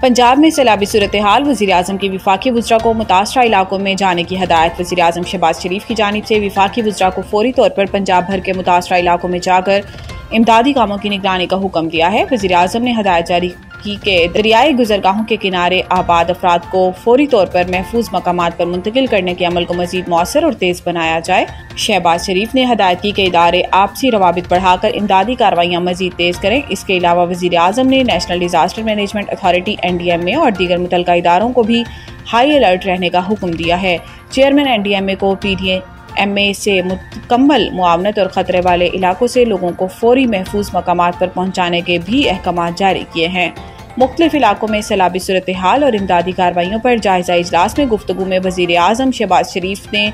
पंजाब में सैलाबी सूरत हाल, वज़ीर-ए-आज़म की वफाकी वज़रा को मुतासरा इलाकों में जाने की हदायत। वज़ीर-ए-आज़म शहबाज शरीफ की जानिब से वफाकी वज़रा को फौरी तौर पर पंजाब भर के मुतासरा इलाकों में जाकर इमदादी कामों की निगरानी का हुक्म दिया है। वज़ीर-ए-आज़म ने हदायत जारी की कि दरियाई गुजरगाहों के किनारे आबाद अफराद को फौरी तौर पर महफूज मकामात पर मुंतकिल करने के अमल को मजीद मौसर और तेज बनाया जाए। शहबाज शरीफ ने हदायत की कि इदारे आपसी रवाबित बढ़ाकर इमदादी कार्रवाइयाँ मजीद तेज करें। इसके अलावा वज़ीर-ए-आज़म ने national disaster management authority NDMA और दीगर मुतल्लिका इदारों को भी हाई अलर्ट रहने का हुक्म दिया है। चेयरमैन NDMA को PDMA से मुकम्मल मुआवनत और खतरे वाले इलाकों से लोगों को फौरी महफूज मकामात पर पहुँचाने के भी अहकाम जारी किए हैं। मुख्तलिफ इलाकों में सैलाबी सूरत हाल और इमदादी कार्रवाइयों पर जायजा इजलास में गुफ्तगू में वज़ीर-ए-आज़म शहबाज शरीफ ने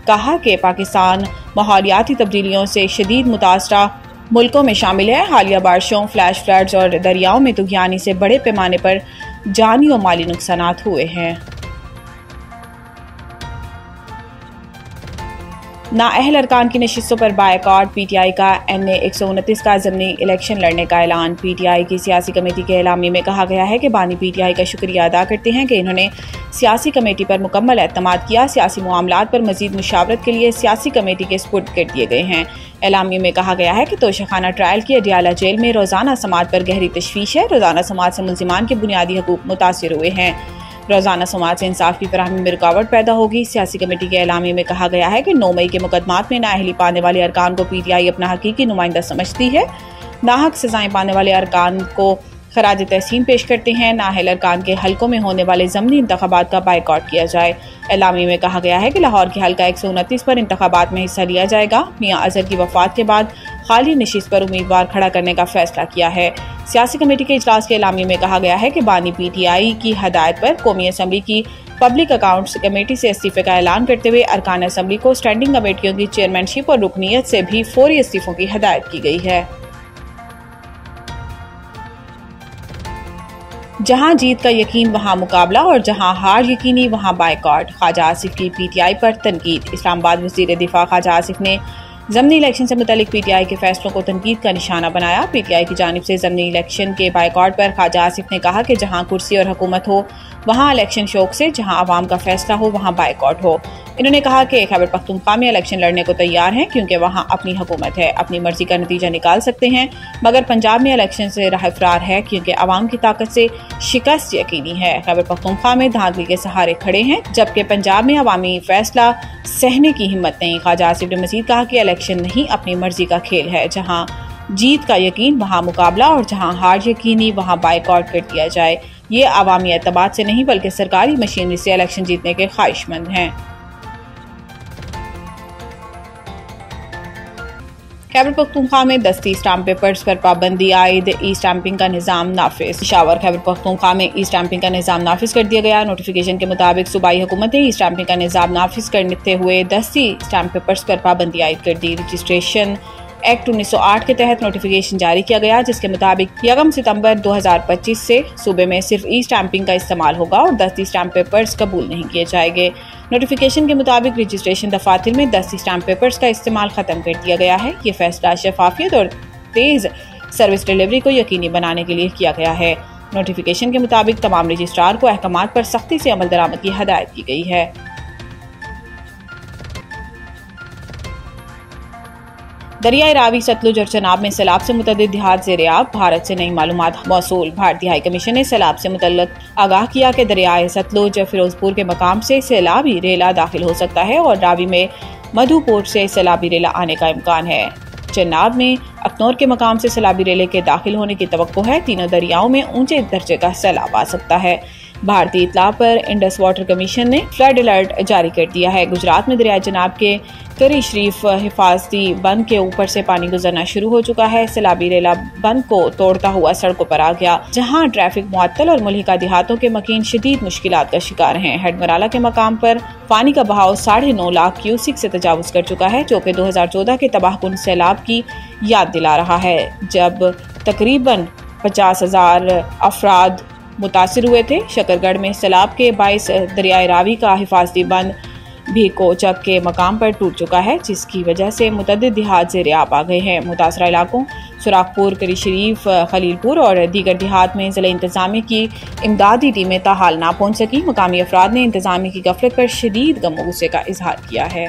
कहा कि पाकिस्तान माहौलियाती तब्दीलियों से शदीद मुतासरा मुल्कों में शामिल है। हालिया बारिशों, फ्लैश फ्लड्स और दरियाओं में तुगयानी से बड़े पैमाने पर जानी और माली नुकसानात हुए हैं। नाअहल अरकान की नशिस्तों पर बायकॉट। PTI का NA 129 का ज़मनी इलेक्शन लड़ने का ऐलान। PTI की सियासी कमेटी के एलामी में कहा गया है कि बानी PTI का शुक्रिया अदा करते हैं कि इन्होंने सियासी कमेटी पर मुकम्मल एतमाद किया। सियासी मामलात पर मजीद मुशावरत के लिए सियासी कमेटी के स्पुर्द कर दिए गए हैं। एलामी में कहा गया है कि तोशाखाना ट्रायल की अडियाला जेल में रोज़ाना समात पर गहरी तशवीश है। रोज़ाना समात से मुल्जिमान के बुनियादी हकूक मुतासिर हुए हैं। रोज़ाना समाज से इंसाफ की फराहमी में रुकावट पैदा होगी। सियासी कमेटी के एलामी में कहा गया है कि 9 मई के मुकदमात में नाअहली पाने वाले अरकान को PTI अपना हकीकी नुमाइंदा समझती है। नाहक सजाएं पाने वाले अरकान को खराज तहसीन पेश करते हैं। नाअहल अरकान के हलकों में होने वाले ज़मनी इंतखाबात का बायकॉट किया जाए। एलामी में कहा गया है कि लाहौर के हल्का 129 पर इंतखाबात में हिस्सा लिया जाएगा। मियां अजहर की वफात के बाद खाली नशिस्त पर उम्मीदवार खड़ा करने का फैसला किया है। सियासी कमेटी के इजलास के एलामी में कहा गया है कि बानी PTI की हदायत पर कौमी असम्बली की पब्लिक अकाउंट्स कमेटी से इस्तीफे का ऐलान करते हुए अरकान असम्बली को स्टैंडिंग कमेटियों की चेयरमैनशिप और रुकनीयत से भी फौरी इस्तीफों की हदायत की गई है। जहां जीत का यकीन वहां मुकाबला और जहां हार यकीनी वहां बायकॉट। ख्वाजा आसिफ की PTI पर तनकीद। इस्लामाबाद वज़ीर दिफा ख्वाजा आसिफ ने ज़मनी इलेक्शन से मुतालिक PTI के फैसलों को तनकीद का निशाना बनाया। PTI की जानिब से ज़मनी इलेक्शन के बायकॉट पर ख्वाजा आसिफ ने कहा कि जहां कुर्सी और हुकूमत हो वहां इलेक्शन शौक से, जहां आवाम का फैसला हो वहां बायकॉट हो। इन्होंने कहा कि खैबर पख्तूनख्वा में इलेक्शन लड़ने को तैयार हैं क्योंकि वहां अपनी हुकूमत है, अपनी मर्जी का नतीजा निकाल सकते हैं। मगर पंजाब में इलेक्शन से राह फरार है क्योंकि आवाम की ताकत से शिकस्त यकीनी है। खैबर पख्तूनख्वा में धांधली के सहारे खड़े हैं जबकि पंजाब में अवामी फैसला सहने की हिम्मत नहीं। ख्वाजा आसिफ ने मजीद कहा कि इलेक्शन नहीं अपनी मर्जी का खेल है। जहां जीत का यकीन वहां मुकाबला और जहां हार यकीनी वहां बायकॉट कर दिया जाए। ये अवामी एतमाद से नहीं बल्कि सरकारी मशीनरी से इलेक्शन जीतने के ख्वाहिशमंद हैं। खैबर पख्तूनख्वा में दस्ती स्टाम्प पेपर्स पर पाबंदी आयद। ई स्टाम्पिंग का निज़ाम नाफिज। पेशावर खैबर पख्तूनख्वा में ई स्टाम्पिंग का निज़ाम नाफिज कर दिया गया। नोटिफिकेशन के मुताबिक सूबाई हुकूमत ने ई स्टाम्पिंग का निज़ाम नाफिज करते हुए दस्ती स्टाम्प पेपर्स पर पाबंदी आयद कर दी। रजिस्ट्रेशन एक्ट 1908 के तहत नोटिफिकेशन जारी किया गया जिसके मुताबिक 1 सितंबर 2025 से सूबे में सिर्फ ई स्टाम्पिंग का इस्तेमाल होगा और दस्ती स्टाम्प पेपर्स कबूल नहीं किए जाएंगे। नोटिफिकेशन के मुताबिक रजिस्ट्रेशन दफातर में दस्ती स्टाम्प पेपर्स का इस्तेमाल खत्म कर दिया गया है। ये फैसला शफाफियत और तेज सर्विस डिलीवरी को यकीनी बनाने के लिए किया गया है। नोटिफिकेशन के मुताबिक तमाम रजिस्ट्रार को अहकामात पर सख्ती से अमल दरामद की हदायत की गई है। दरियाई रावी, सतलुज और चनाब में सैलाब से मुतअद्दिद देहात ज़ेर-ए-आब। भारत से नई मालूमात मौसूल। भारतीय हाई कमीशन ने सैलाब से मुतल्लिक आगाह किया कि दरियाए सतलुज फिरोजपुर के मकाम से सैलाबी रेला दाखिल हो सकता है और रावी में मधुपुर से सैलाबी रेला आने का इम्कान है। चनाब में अखनौर के मकाम से सैलाबी रेले के दाखिल होने की तवक्को है। तीनों दरियाओं में ऊंचे दर्जे का सैलाब आ सकता है। भारतीय इतला पर इंडस वाटर कमीशन ने फ्लड अलर्ट जारी कर दिया है। गुजरात में दरिया चनाब के करी शरीफ हिफाजती बंद के ऊपर से पानी गुजरना शुरू हो चुका है। सैलाबी रेला बंद को तोड़ता हुआ सड़कों पर आ गया जहां ट्रैफिक मुअत्तल और मुल्हिका देहातों के मकीन शदीद मुश्किलात का शिकार हैं। हेडमराला के मकाम पर पानी का बहाव 9.5 लाख क्यूसिक से तजावुज कर चुका है जो कि 2014 के तबाहकुन सैलाब की याद दिला रहा है जब तकरीबन 50,000 अफराद मुतासिर हुए थे। शकरगढ़ में सैलाब के 22 दरियाए रावी का हिफाजती बंद भी कोचक के मकाम पर टूट चुका है, जिसकी वजह से मुतअद्दिद देहात ज़ेर-ए-आब आ गए हैं। मुतासरा इलाकों सुराखपुर, करी शरीफ, खलीलपुर और दीगर देहात में ज़िला इंतज़ामिया की इमदादी टीमें ताहाल ना पहुँच सकी। मकामी अफराद ने इंतज़ामिया की गफलत पर शदीद गम गुस्से का इजहार किया है।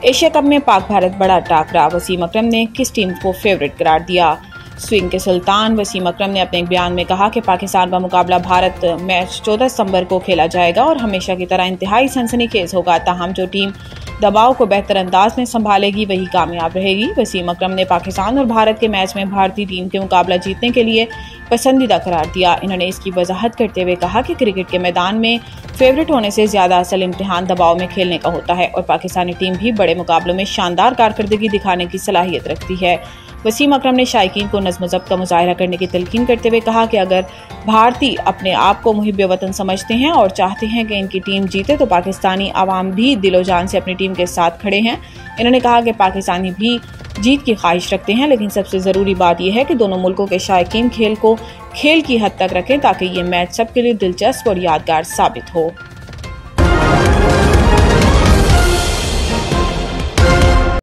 एशिया कप में पाक भारत बड़ा टाकरा, वसीम अकरम ने किस टीम को फेवरेट करार दिया? स्विंग के सुल्तान वसीम अकरम ने अपने एक बयान में कहा कि पाकिस्तान का मुकाबला भारत मैच 14 सितंबर को खेला जाएगा और हमेशा की तरह इंतहाई सनसनीखेज होगा। ताहम जो टीम दबाव को बेहतर अंदाज में संभालेगी वही कामयाब रहेगी। वसीम अकरम ने पाकिस्तान और भारत के मैच में भारतीय टीम के मुकाबला जीतने के लिए पसंदीदा करार दिया। इन्होंने इसकी वजाहत करते हुए कहा कि क्रिकेट के मैदान में फेवरेट होने से ज्यादा असल इम्तिहान दबाव में खेलने का होता है और पाकिस्तानी टीम भी बड़े मुकाबलों में शानदार कारकर्दगी दिखाने की सलाहियत रखती है। वसीम अकरम ने शायकीन को नज़्म ज़ब्त का मुजाहरा करने की तलकीन करते हुए कहा कि अगर भारतीय अपने आप को मुहिब वतन समझते हैं और चाहते हैं कि इनकी टीम जीते तो पाकिस्तानी अवाम भी दिलो जान से अपनी टीम के साथ खड़े हैं। इन्होंने कहा कि पाकिस्तानी भी जीत की ख्वाहिश रखते हैं, लेकिन सबसे ज़रूरी बात यह है कि दोनों मुल्कों के शायकीन खेल को खेल की हद तक रखें ताकि ये मैच सबके लिए दिलचस्प और यादगार साबित हो।